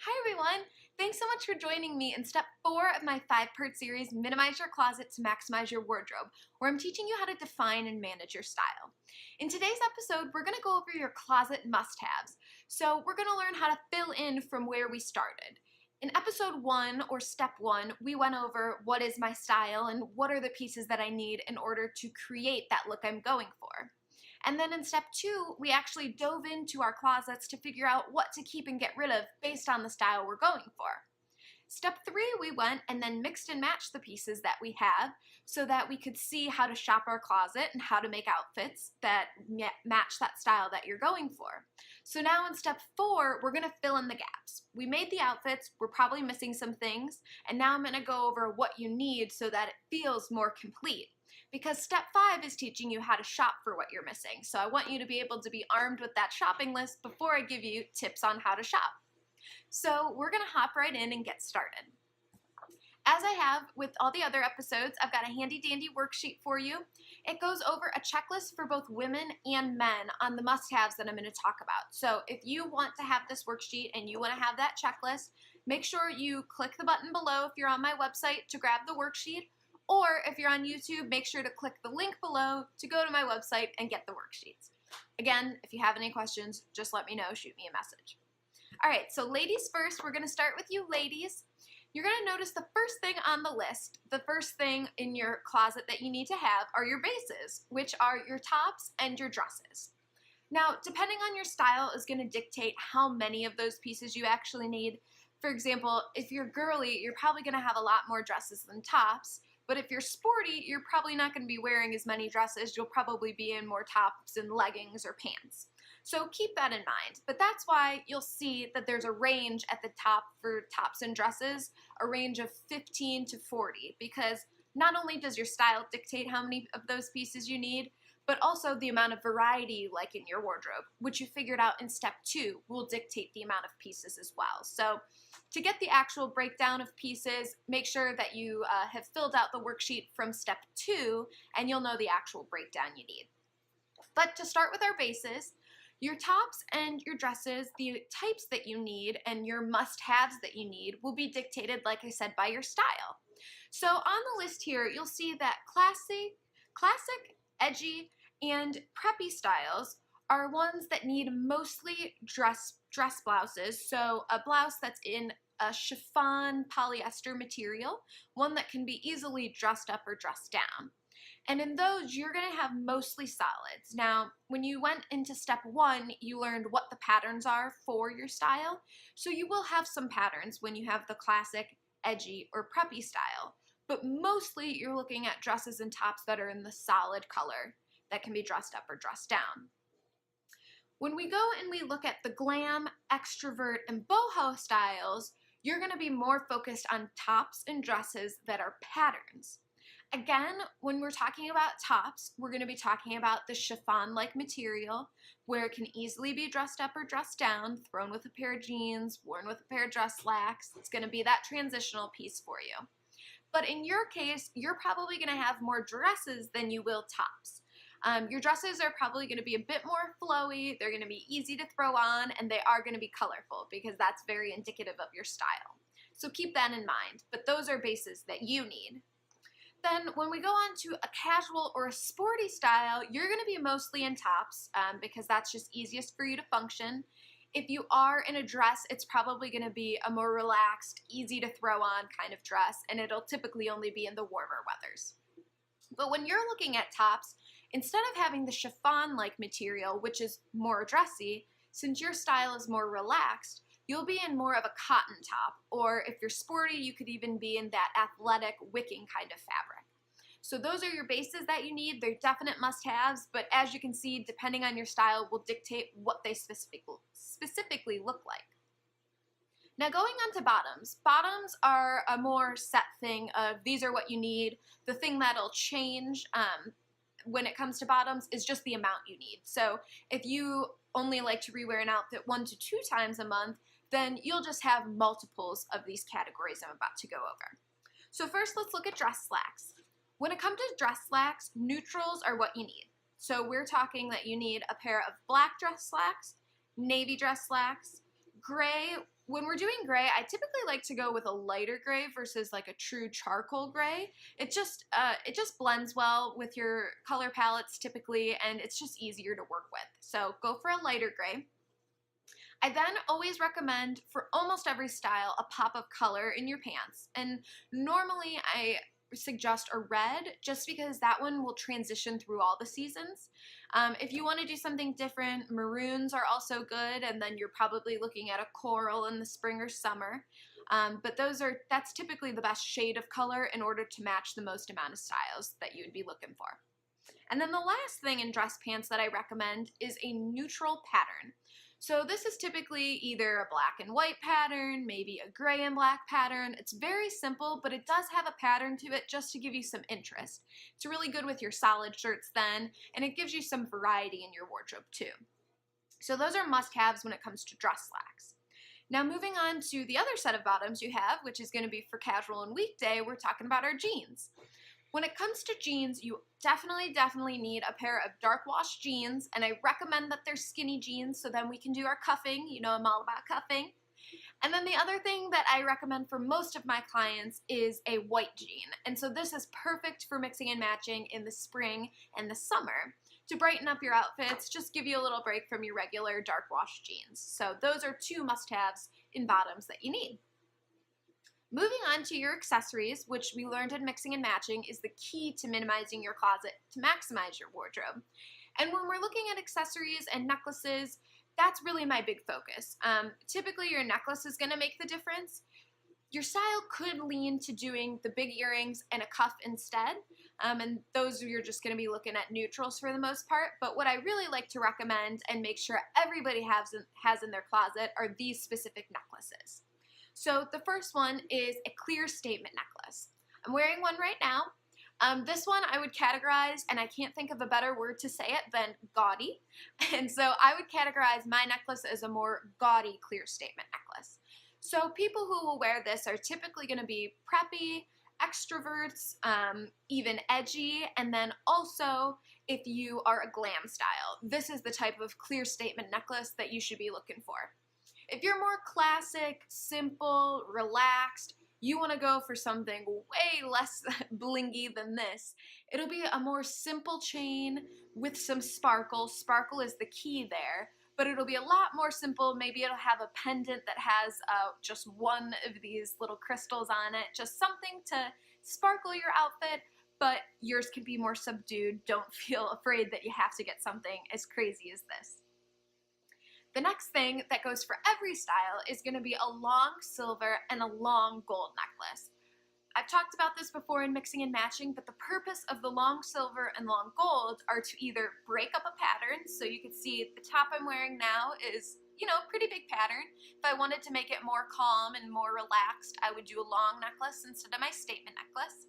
Hi everyone! Thanks so much for joining me in step 4 of my 5-part series, Minimize Your Closet to Maximize Your Wardrobe, where I'm teaching you how to define and manage your style. In today's episode, we're going to go over your closet must-haves. So we're going to learn how to fill in from where we started. In episode 1, or step 1, we went over what is my style and what are the pieces that I need in order to create that look I'm going for. And then in step 2, we actually dove into our closets to figure out what to keep and get rid of based on the style we're going for. Step 3, we went and then mixed and matched the pieces that we have so that we could see how to shop our closet and how to make outfits that match that style that you're going for. So now in step 4, we're going to fill in the gaps. We made the outfits, we're probably missing some things, and now I'm going to go over what you need so that it feels more complete. Because step 5 is teaching you how to shop for what you're missing. So I want you to be able to be armed with that shopping list before I give you tips on how to shop. So we're going to hop right in and get started. As I have with all the other episodes, I've got a handy dandy worksheet for you. It goes over a checklist for both women and men on the must-haves that I'm going to talk about. So if you want to have this worksheet and you want to have that checklist, make sure you click the button below if you're on my website to grab the worksheet. Or if you're on YouTube, make sure to click the link below to go to my website and get the worksheets. Again, if you have any questions, just let me know, shoot me a message. All right, so ladies first, we're gonna start with you ladies. You're gonna notice the first thing on the list, the first thing in your closet that you need to have are your bases, which are your tops and your dresses. Now, depending on your style is gonna dictate how many of those pieces you actually need. For example, if you're girly, you're probably gonna have a lot more dresses than tops. But if you're sporty, you're probably not going to be wearing as many dresses. You'll probably be in more tops and leggings or pants. So keep that in mind. But that's why you'll see that there's a range at the top for tops and dresses, a range of 15 to 40, because not only does your style dictate how many of those pieces you need, but also the amount of variety you like in your wardrobe, which you figured out in step 2 will dictate the amount of pieces as well. So to get the actual breakdown of pieces, make sure that you have filled out the worksheet from step 2 and you'll know the actual breakdown you need. But to start with our bases, your tops and your dresses, the types that you need and your must-haves that you need will be dictated, like I said, by your style. So on the list here, you'll see that classic, edgy, and preppy styles are ones that need mostly dress blouses. So a blouse that's in a chiffon polyester material, one that can be easily dressed up or dressed down. And in those, you're going to have mostly solids. Now, when you went into step 1, you learned what the patterns are for your style. So you will have some patterns when you have the classic, edgy, or preppy style. But mostly, you're looking at dresses and tops that are in the solid color that can be dressed up or dressed down. When we go and we look at the glam, extrovert, and boho styles, you're going to be more focused on tops and dresses that are patterns. Again, when we're talking about tops, we're going to be talking about the chiffon-like material where it can easily be dressed up or dressed down, thrown with a pair of jeans, worn with a pair of dress slacks. It's going to be that transitional piece for you. But in your case, you're probably going to have more dresses than you will tops. Your dresses are probably going to be a bit more flowy, they're going to be easy to throw on, and they are going to be colorful because that's very indicative of your style. So keep that in mind, but those are bases that you need. Then when we go on to a casual or a sporty style, you're going to be mostly in tops because that's just easiest for you to function. If you are in a dress, it's probably going to be a more relaxed, easy to throw on kind of dress, and it'll typically only be in the warmer weathers. But when you're looking at tops, instead of having the chiffon-like material, which is more dressy, since your style is more relaxed, you'll be in more of a cotton top, or if you're sporty, you could even be in that athletic wicking kind of fabric. So those are your bases that you need. They're definite must-haves, but as you can see, depending on your style will dictate what they specifically look like. Now going on to bottoms. Bottoms are a more set thing of these are what you need. The thing that'll change when it comes to bottoms is just the amount you need. So if you only like to rewear an outfit 1 to 2 times a month, then you'll just have multiples of these categories I'm about to go over. So first let's look at dress slacks. When it comes to dress slacks, neutrals are what you need. So we're talking that you need a pair of black dress slacks, navy dress slacks, gray, when we're doing gray, I typically like to go with a lighter gray versus like a true charcoal gray. It just blends well with your color palettes typically, and it's just easier to work with. So go for a lighter gray. I then always recommend for almost every style a pop of color in your pants. And normally I suggest a red just because that one will transition through all the seasons. If you want to do something different, maroons are also good, and then you're probably looking at a coral in the spring or summer. But that's typically the best shade of color in order to match the most amount of styles that you would be looking for. And then the last thing in dress pants that I recommend is a neutral pattern. So this is typically either a black and white pattern, maybe a gray and black pattern. It's very simple, but it does have a pattern to it just to give you some interest. It's really good with your solid shirts then, and it gives you some variety in your wardrobe too. So those are must-haves when it comes to dress slacks. Now moving on to the other set of bottoms you have, which is going to be for casual and weekday, we're talking about our jeans. When it comes to jeans, you definitely need a pair of dark wash jeans, and I recommend that they're skinny jeans so then we can do our cuffing. You know I'm all about cuffing. And then the other thing that I recommend for most of my clients is a white jean. And so this is perfect for mixing and matching in the spring and the summer. To brighten up your outfits, just give you a little break from your regular dark wash jeans. So those are two must-haves in bottoms that you need. Moving on to your accessories, which we learned in mixing and matching is the key to minimizing your closet to maximize your wardrobe. And when we're looking at accessories and necklaces, that's really my big focus. Typically your necklace is going to make the difference. Your style could lean to doing the big earrings and a cuff instead, and those you're just going to be looking at neutrals for the most part. But what I really like to recommend and make sure everybody has in their closet are these specific necklaces. So the first one is a clear statement necklace. I'm wearing one right now. This one I would categorize, and I can't think of a better word to say it than gaudy. And so I would categorize my necklace as a more gaudy clear statement necklace. So people who will wear this are typically going to be preppy, extroverts, even edgy, and then also if you are a glam style. This is the type of clear statement necklace that you should be looking for. If you're more classic, simple, relaxed, you want to go for something way less blingy than this. It'll be a more simple chain with some sparkle. Sparkle is the key there, but it'll be a lot more simple. Maybe it'll have a pendant that has just one of these little crystals on it, just something to sparkle your outfit, but yours can be more subdued. Don't feel afraid that you have to get something as crazy as this. The next thing that goes for every style is going to be a long silver and a long gold necklace. I've talked about this before in mixing and matching, but the purpose of the long silver and long gold are to either break up a pattern. So you can see the top I'm wearing now is, pretty big pattern. If I wanted to make it more calm and more relaxed, I would do a long necklace instead of my statement necklace.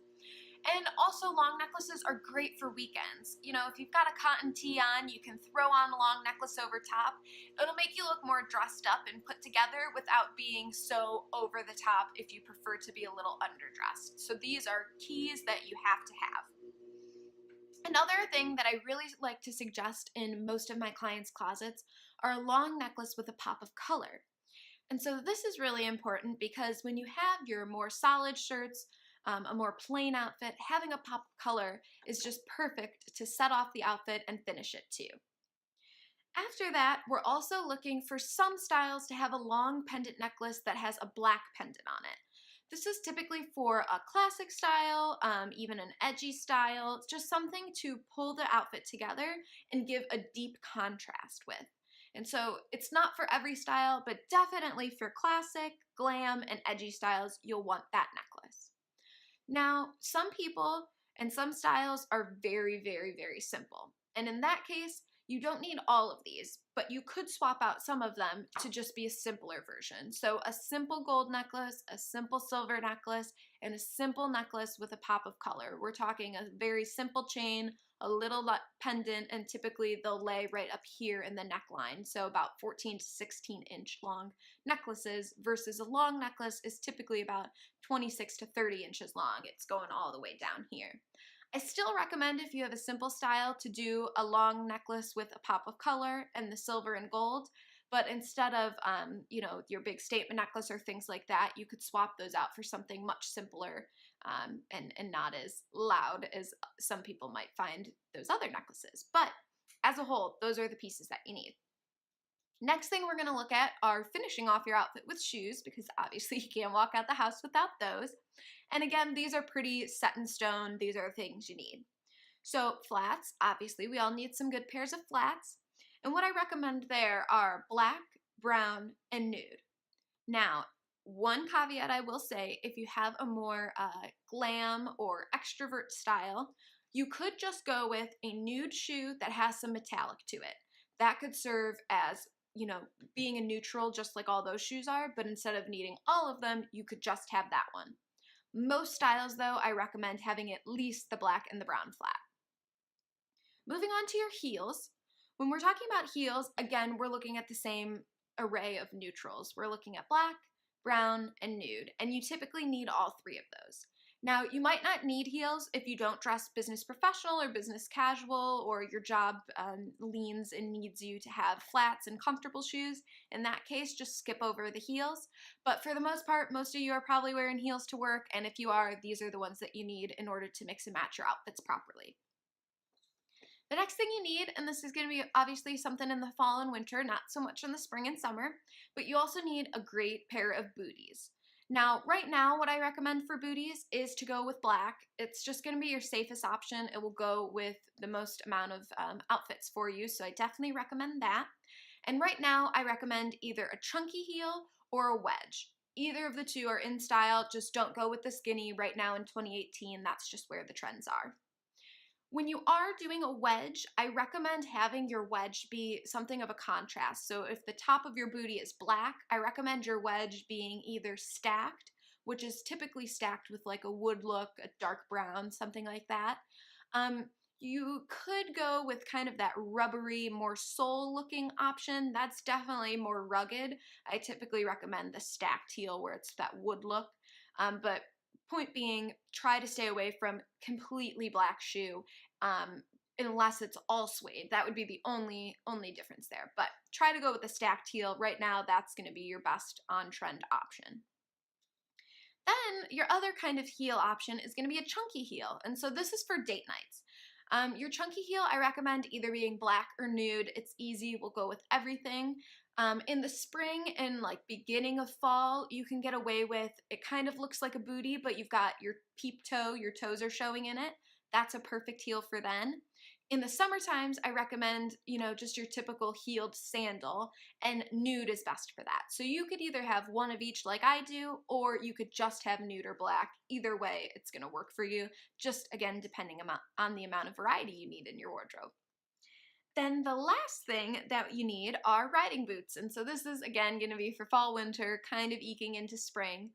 And also long necklaces are great for weekends. If you've got a cotton tee on, you can throw on a long necklace over top. It'll make you look more dressed up and put together without being so over the top if you prefer to be a little underdressed. So these are keys that you have to have. Another thing that I really like to suggest in most of my clients' closets are a long necklace with a pop of color. And so this is really important because when you have your more solid shirts, a more plain outfit, having a pop of color is just perfect to set off the outfit and finish it too. After that, we're also looking for some styles to have a long pendant necklace that has a black pendant on it. This is typically for a classic style, even an edgy style, just something to pull the outfit together and give a deep contrast with. And so it's not for every style, but definitely for classic, glam, and edgy styles, you'll want that necklace. Now, some people and some styles are very, very, very simple. And in that case, you don't need all of these, but you could swap out some of them to just be a simpler version. So a simple gold necklace, a simple silver necklace, and a simple necklace with a pop of color. We're talking a very simple chain, a little pendant, and typically they'll lay right up here in the neckline. So about 14 to 16 inch long necklaces versus a long necklace is typically about 26 to 30 inches long. It's going all the way down here. I still recommend if you have a simple style to do a long necklace with a pop of color and the silver and gold, But instead of, your big statement necklace or things like that, you could swap those out for something much simpler and not as loud as some people might find those other necklaces. But as a whole, those are the pieces that you need. Next thing we're going to look at are finishing off your outfit with shoes, because obviously you can't walk out the house without those. And again, these are pretty set in stone. These are things you need. So flats, obviously we all need some good pairs of flats. And what I recommend there are black, brown, and nude. Now, one caveat I will say, if you have a more glam or extrovert style, you could just go with a nude shoe that has some metallic to it. That could serve as, being a neutral just like all those shoes are, but instead of needing all of them, you could just have that one. Most styles, though, I recommend having at least the black and the brown flat. Moving on to your heels. When we're talking about heels, again, we're looking at the same array of neutrals. We're looking at black, brown, and nude, and you typically need all three of those. Now, you might not need heels if you don't dress business professional or business casual, or your job leans and needs you to have flats and comfortable shoes. In that case, just skip over the heels. But for the most part, most of you are probably wearing heels to work, and if you are, these are the ones that you need in order to mix and match your outfits properly. The next thing you need, and this is going to be obviously something in the fall and winter, not so much in the spring and summer, but you also need a great pair of booties. Now, right now, what I recommend for booties is to go with black. It's just going to be your safest option. It will go with the most amount of outfits for you, so I definitely recommend that. And right now, I recommend either a chunky heel or a wedge. Either of the two are in style, just don't go with the skinny right now in 2018. That's just where the trends are. When you are doing a wedge, I recommend having your wedge be something of a contrast. So if the top of your booty is black, I recommend your wedge being either stacked, which is typically stacked with like a wood look, a dark brown, something like that. You could go with kind of that rubbery, more sole-looking option. That's definitely more rugged. I typically recommend the stacked heel where it's that wood look. But point being, try to stay away from completely black shoe unless it's all suede. That would be the only difference there. But try to go with the stacked heel. Right now, that's going to be your best on-trend option. Then your other kind of heel option is going to be a chunky heel. And so this is for date nights. Your chunky heel, I recommend either being black or nude. It's easy. We'll go with everything. In the spring and like beginning of fall, you can get away with, it kind of looks like a booty, but you've got your peep toe, your toes are showing in it. That's a perfect heel for then. In the summer times, I recommend, just your typical heeled sandal, and nude is best for that. So you could either have one of each like I do, or you could just have nude or black. Either way, it's going to work for you, just again, depending on the amount of variety you need in your wardrobe. Then the last thing that you need are riding boots. And so this is, again, going to be for fall, winter, kind of eking into spring.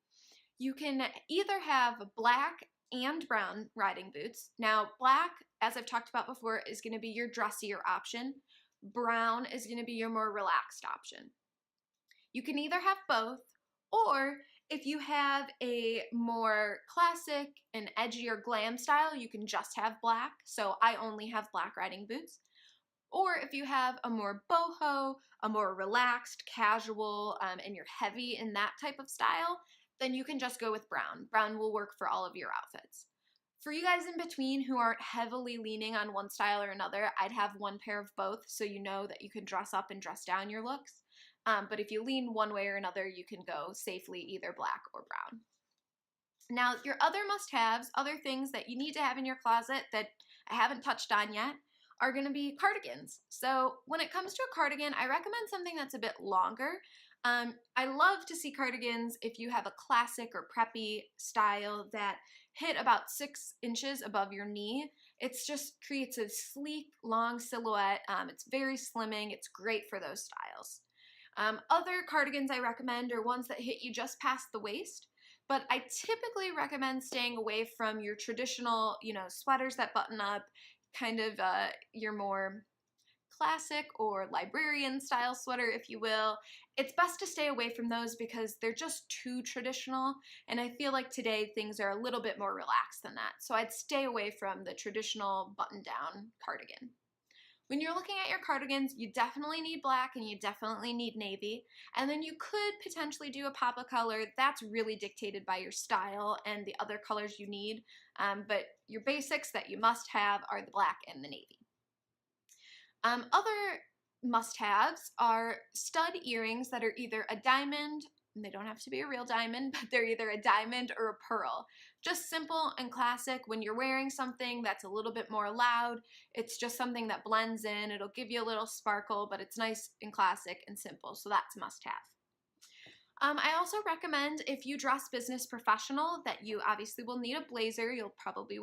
You can either have black and brown riding boots. Now, black, as I've talked about before, is going to be your dressier option. Brown is going to be your more relaxed option. You can either have both, or if you have a more classic and edgier glam style, you can just have black. So I only have black riding boots. Or if you have a more boho, a more relaxed, casual, and you're heavy in that type of style, then you can just go with brown. Brown will work for all of your outfits. For you guys in between who aren't heavily leaning on one style or another, I'd have one pair of both so you know that you can dress up and dress down your looks. But if you lean one way or another, you can go safely either black or brown. Now, your other must-haves, other things that you need to have in your closet that I haven't touched on yet, are going to be cardigans. So when it comes to a cardigan, I recommend something that's a bit longer. I love to see cardigans if you have a classic or preppy style that hit about 6 inches above your knee. It just creates a sleek, long silhouette. It's very slimming. It's great for those styles. Other cardigans I recommend are ones that hit you just past the waist. But I typically recommend staying away from your traditional, sweaters that button up, kind of your more classic or librarian style sweater, if you will. It's best to stay away from those because they're just too traditional, and I feel like today things are a little bit more relaxed than that. So I'd stay away from the traditional button-down cardigan. When you're looking at your cardigans, you definitely need black and you definitely need navy. And then you could potentially do a pop of color. That's really dictated by your style and the other colors you need. But your basics that you must have are the black and the navy. Other must-haves are stud earrings that are either a diamond, and they don't have to be a real diamond, but they're either a diamond or a pearl. Just simple and classic. When you're wearing something that's a little bit more loud, it's just something that blends in. It'll give you a little sparkle, but it's nice and classic and simple, so that's a must-have. I also recommend, if you dress business professional, that you obviously will need a blazer. You'll probably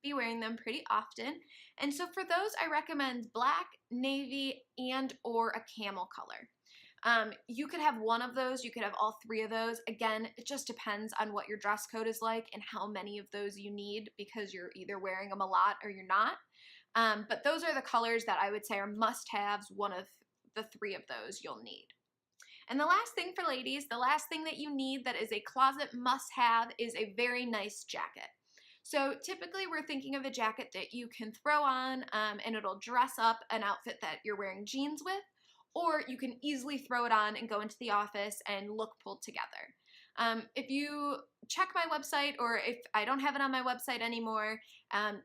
be wearing them pretty often. And so for those, I recommend black, navy, and or a camel color. You could have one of those. You could have all three of those. Again, it just depends on what your dress code is like and how many of those you need, because you're either wearing them a lot or you're not. But those are the colors that I would say are must-haves. One of the three of those you'll need. And the last thing for ladies, the last thing that you need that is a closet must-have is a very nice jacket. So typically we're thinking of a jacket that you can throw on and it'll dress up an outfit that you're wearing jeans with, or you can easily throw it on and go into the office and look pulled together. If you check my website, or if I don't have it on my website anymore,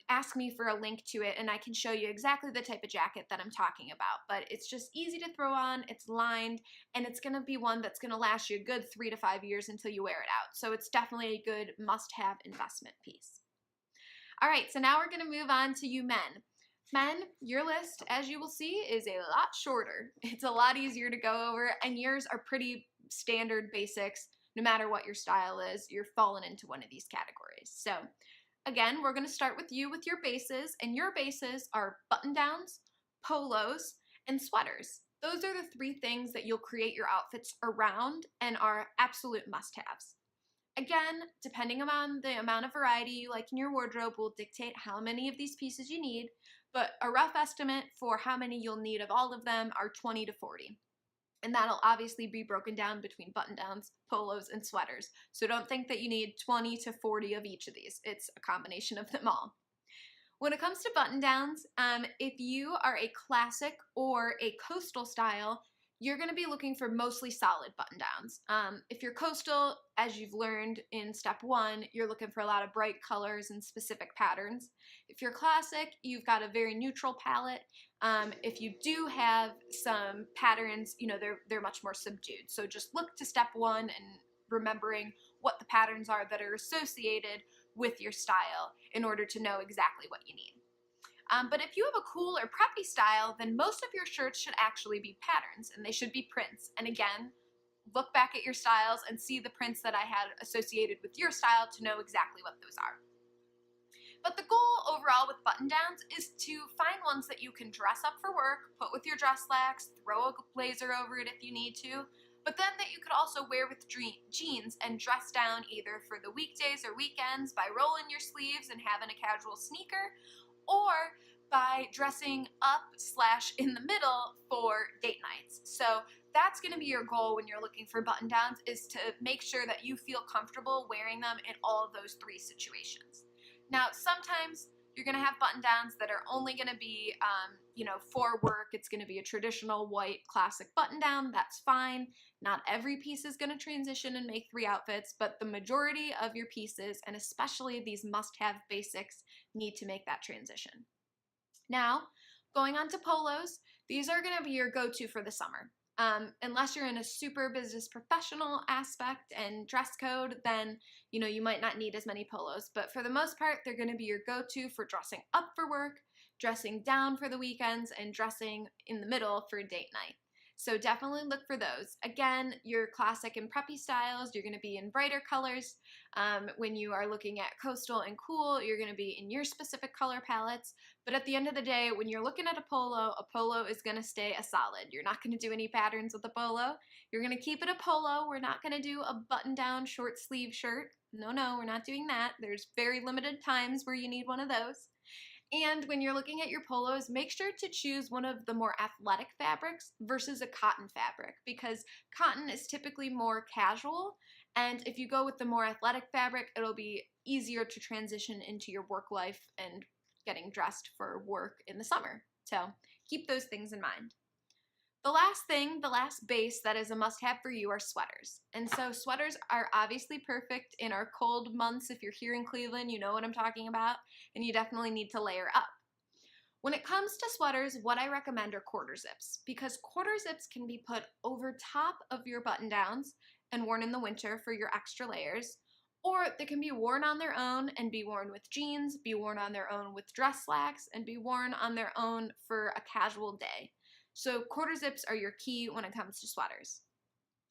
ask me for a link to it and I can show you exactly the type of jacket that I'm talking about. But it's just easy to throw on, it's lined, and it's going to be one that's going to last you a good 3 to 5 years until you wear it out. So it's definitely a good must-have investment piece. All right, so now we're going to move on to you men. Men, your list, as you will see, is a lot shorter. It's a lot easier to go over, and yours are pretty standard basics. No matter what your style is, you're falling into one of these categories. So again, we're going to start with you with your bases, and your bases are button-downs, polos, and sweaters. Those are the three things that you'll create your outfits around and are absolute must-haves. Again, depending on the amount of variety you like in your wardrobe will dictate how many of these pieces you need, but a rough estimate for how many you'll need of all of them are 20 to 40. And that'll obviously be broken down between button-downs, polos, and sweaters. So don't think that you need 20 to 40 of each of these. It's a combination of them all. When it comes to button-downs, if you are a classic or a coastal style, you're going to be looking for mostly solid button-downs. If you're coastal, as you've learned in step 1, you're looking for a lot of bright colors and specific patterns. If you're classic, you've got a very neutral palette. If you do have some patterns, they're much more subdued. So just look to step 1 and remembering what the patterns are that are associated with your style in order to know exactly what you need. But if you have a cool or preppy style, then most of your shirts should actually be patterns, and they should be prints. And again, look back at your styles and see the prints that I had associated with your style to know exactly what those are. But the goal overall with button-downs is to find ones that you can dress up for work, put with your dress slacks, throw a blazer over it if you need to, but then that you could also wear with jeans and dress down either for the weekdays or weekends by rolling your sleeves and having a casual sneaker, or by dressing up / in the middle for date nights. So that's going to be your goal when you're looking for button-downs, is to make sure that you feel comfortable wearing them in all of those three situations. Now, sometimes you're going to have button-downs that are only going to be, for work. It's going to be a traditional white classic button-down. That's fine. Not every piece is going to transition and make 3 outfits, but the majority of your pieces, and especially these must-have basics, need to make that transition. Now, going on to polos, these are going to be your go-to for the summer. Unless you're in a super business professional aspect and dress code, then you might not need as many polos. But for the most part, they're going to be your go-to for dressing up for work, dressing down for the weekends, and dressing in the middle for date night. So definitely look for those. Again, your classic and preppy styles, you're going to be in brighter colors. When you are looking at coastal and cool, you're going to be in your specific color palettes. But at the end of the day, when you're looking at a polo is going to stay a solid. You're not going to do any patterns with the polo. You're going to keep it a polo. We're not going to do a button-down short sleeve shirt. No, we're not doing that. There's very limited times where you need one of those. And when you're looking at your polos, make sure to choose one of the more athletic fabrics versus a cotton fabric, because cotton is typically more casual, and if you go with the more athletic fabric, it'll be easier to transition into your work life and getting dressed for work in the summer. So keep those things in mind. The last base that is a must-have for you are sweaters. And so sweaters are obviously perfect in our cold months. If you're here in Cleveland, you know what I'm talking about, and you definitely need to layer up. When it comes to sweaters, what I recommend are quarter zips, because quarter zips can be put over top of your button downs and worn in the winter for your extra layers, or they can be worn on their own and be worn with jeans, be worn on their own with dress slacks, and be worn on their own for a casual day. So quarter zips are your key when it comes to sweaters.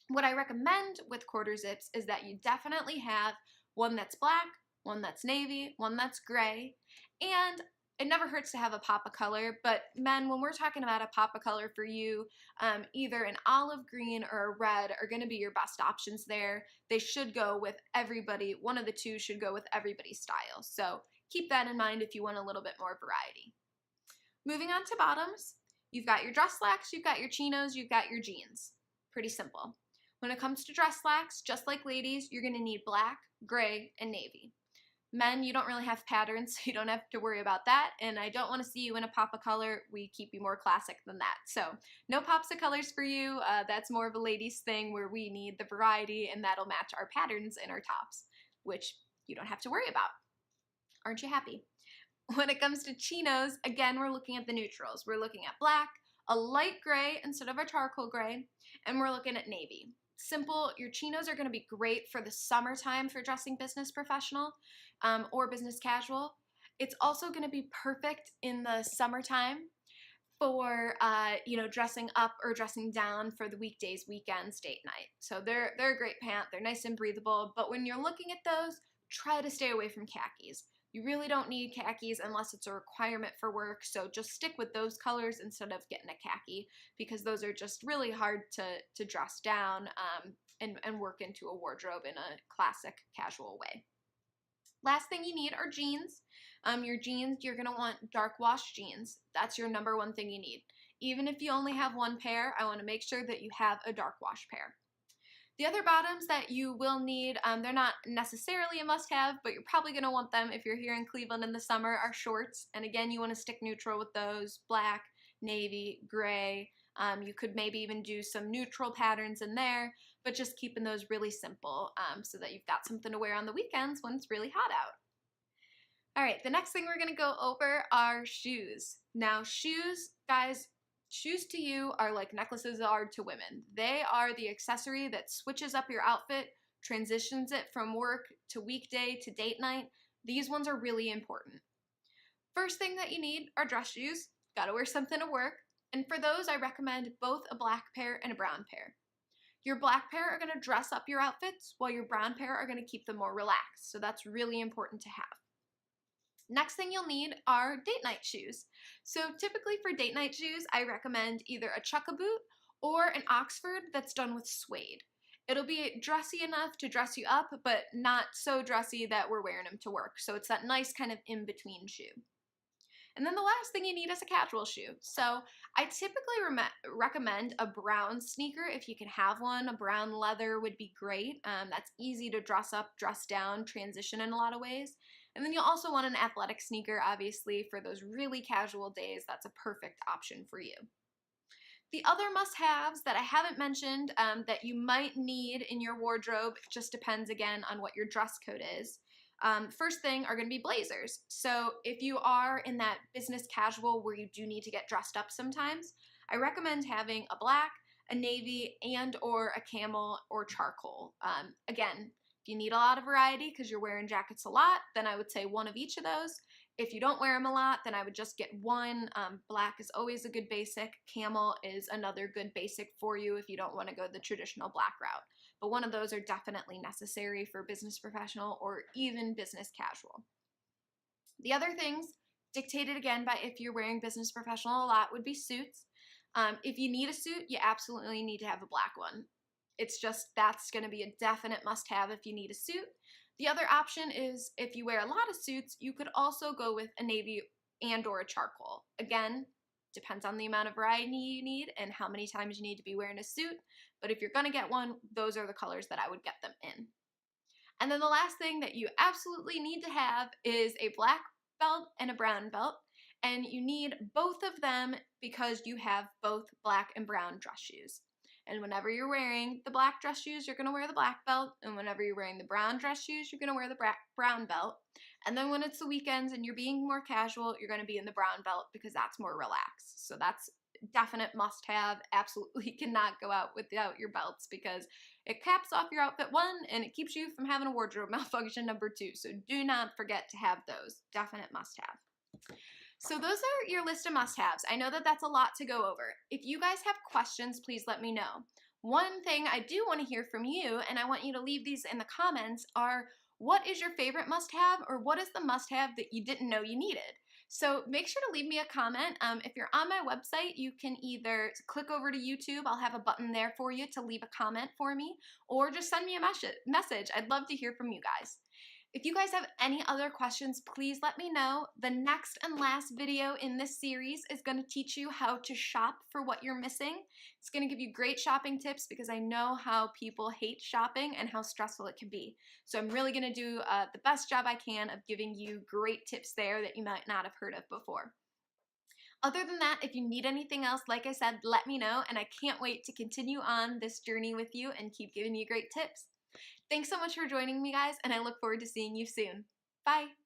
What I recommend with quarter zips is that you definitely have one that's black, one that's navy, one that's gray, and it never hurts to have a pop of color, but men, when we're talking about a pop of color for you, either an olive green or a red are going to be your best options there. They should go with everybody. One of the two should go with everybody's style. So keep that in mind if you want a little bit more variety. Moving on to bottoms, you've got your dress slacks, you've got your chinos, you've got your jeans. Pretty simple. When it comes to dress slacks, just like ladies, you're going to need black, gray, and navy. Men, you don't really have patterns, so you don't have to worry about that, and I don't want to see you in a pop of color. We keep you more classic than that. So no pops of colors for you. That's more of a ladies thing where we need the variety, and that'll match our patterns and our tops, which you don't have to worry about. Aren't you happy? When it comes to chinos, again, we're looking at the neutrals. We're looking at black, a light gray instead of a charcoal gray, and we're looking at navy. Simple, your chinos are going to be great for the summertime for dressing business professional or business casual. It's also going to be perfect in the summertime for dressing up or dressing down for the weekdays, weekends, date night. So they're a great pant. They're nice and breathable, but when you're looking at those, try to stay away from khakis. You really don't need khakis unless it's a requirement for work, so just stick with those colors instead of getting a khaki, because those are just really hard to dress down and work into a wardrobe in a classic casual way. Last thing you need are jeans. Your jeans, you're going to want dark wash jeans. That's your number one thing you need. Even if you only have one pair, I want to make sure that you have a dark wash pair. The other bottoms that you will need, they're not necessarily a must-have, but you're probably going to want them if you're here in Cleveland in the summer, are shorts. And again, you want to stick neutral with those, black, navy, gray. You could maybe even do some neutral patterns in there, but just keeping those really simple so that you've got something to wear on the weekends when it's really hot out. All right, the next thing we're going to go over are shoes. Now, shoes, guys, shoes to you are like necklaces are to women. They are the accessory that switches up your outfit, transitions it from work to weekday to date night. These ones are really important. First thing that you need are dress shoes. Gotta wear something to work. And for those, I recommend both a black pair and a brown pair. Your black pair are gonna dress up your outfits, while your brown pair are gonna keep them more relaxed. So that's really important to have. Next thing you'll need are date night shoes. So typically for date night shoes, I recommend either a Chuck-a-boot or an Oxford that's done with suede. It'll be dressy enough to dress you up, but not so dressy that we're wearing them to work. So it's that nice kind of in-between shoe. And then the last thing you need is a casual shoe. So I typically recommend a brown sneaker if you can have one. A brown leather would be great. That's easy to dress up, dress down, transition in a lot of ways. And then you'll also want an athletic sneaker, obviously, for those really casual days. That's a perfect option for you. The other must-haves that I haven't mentioned that you might need in your wardrobe, it just depends again on what your dress code is. First thing are going to be blazers. So if you are in that business casual where you do need to get dressed up sometimes, I recommend having a black, a navy, and or a camel or charcoal. Again, if you need a lot of variety because you're wearing jackets a lot, then I would say one of each of those. If you don't wear them a lot, then I would just get one. Black is always a good basic. Camel is another good basic for you if you don't want to go the traditional black route. But one of those are definitely necessary for business professional or even business casual. The other things, dictated again by if you're wearing business professional a lot, would be suits. If you need a suit, you absolutely need to have a black one. It's just, that's going to be a definite must-have if you need a suit. The other option is if you wear a lot of suits, you could also go with a navy and or a charcoal. Again, depends on the amount of variety you need and how many times you need to be wearing a suit. But if you're going to get one, those are the colors that I would get them in. And then the last thing that you absolutely need to have is a black belt and a brown belt. and you need both of them because you have both black and brown dress shoes. And whenever you're wearing the black dress shoes, you're going to wear the black belt. And whenever you're wearing the brown dress shoes, you're going to wear the brown belt. And then when it's the weekends and you're being more casual, you're going to be in the brown belt because that's more relaxed. So that's definite must-have. Absolutely cannot go out without your belts because it caps off your outfit 1 and it keeps you from having a wardrobe malfunction number 2. So do not forget to have those. Definite must-have. So those are your list of must-haves. I know that that's a lot to go over. If you guys have questions, please let me know. One thing I do want to hear from you, and I want you to leave these in the comments, are what is your favorite must-have, or what is the must-have that you didn't know you needed? So make sure to leave me a comment. If you're on my website, you can either click over to YouTube. I'll have a button there for you to leave a comment for me, or just send me a message. I'd love to hear from you guys. If you guys have any other questions, please let me know. The next and last video in this series is going to teach you how to shop for what you're missing. It's going to give you great shopping tips because I know how people hate shopping and how stressful it can be. So I'm really going to do the best job I can of giving you great tips there that you might not have heard of before. Other than that, if you need anything else, like I said, let me know, and I can't wait to continue on this journey with you and keep giving you great tips. Thanks so much for joining me, guys, and I look forward to seeing you soon. Bye!